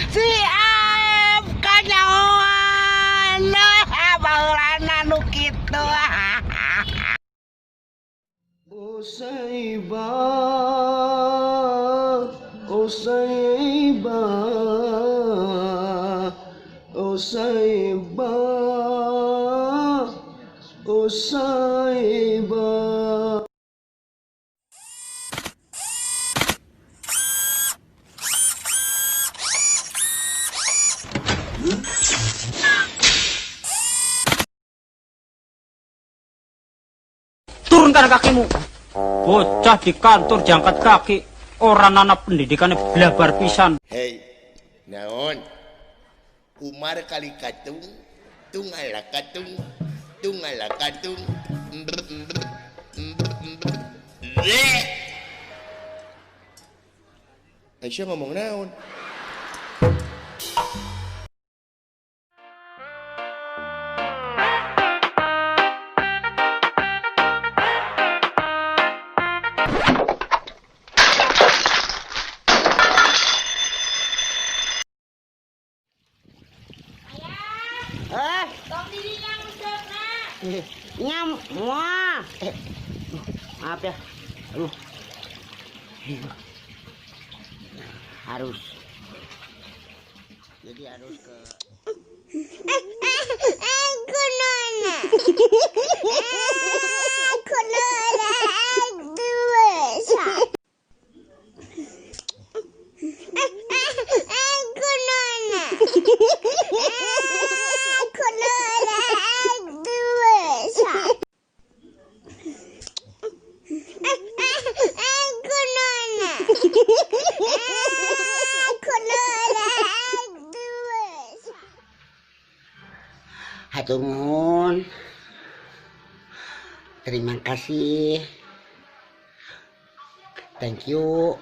si Aep kanyahoan baheulana nu kitu. Oh Saibah, oh Saibah, oh Saibah, oh Saibah. Turunkan kakimu. Bocah di kantor diangkat kaki. Orang anak pendidikannya blabar pisan. Hei, naon? Umar kali katung, tungala katung, tungala katung. Aisyah ngomong naon? Tong diri yang usapna. Nyam, wah. Maaf ya. Aduh. Harus. Jadi harus ke aku nona. Aku nona. Aku nona. Hatur nuhun. Terima kasih. Thank you.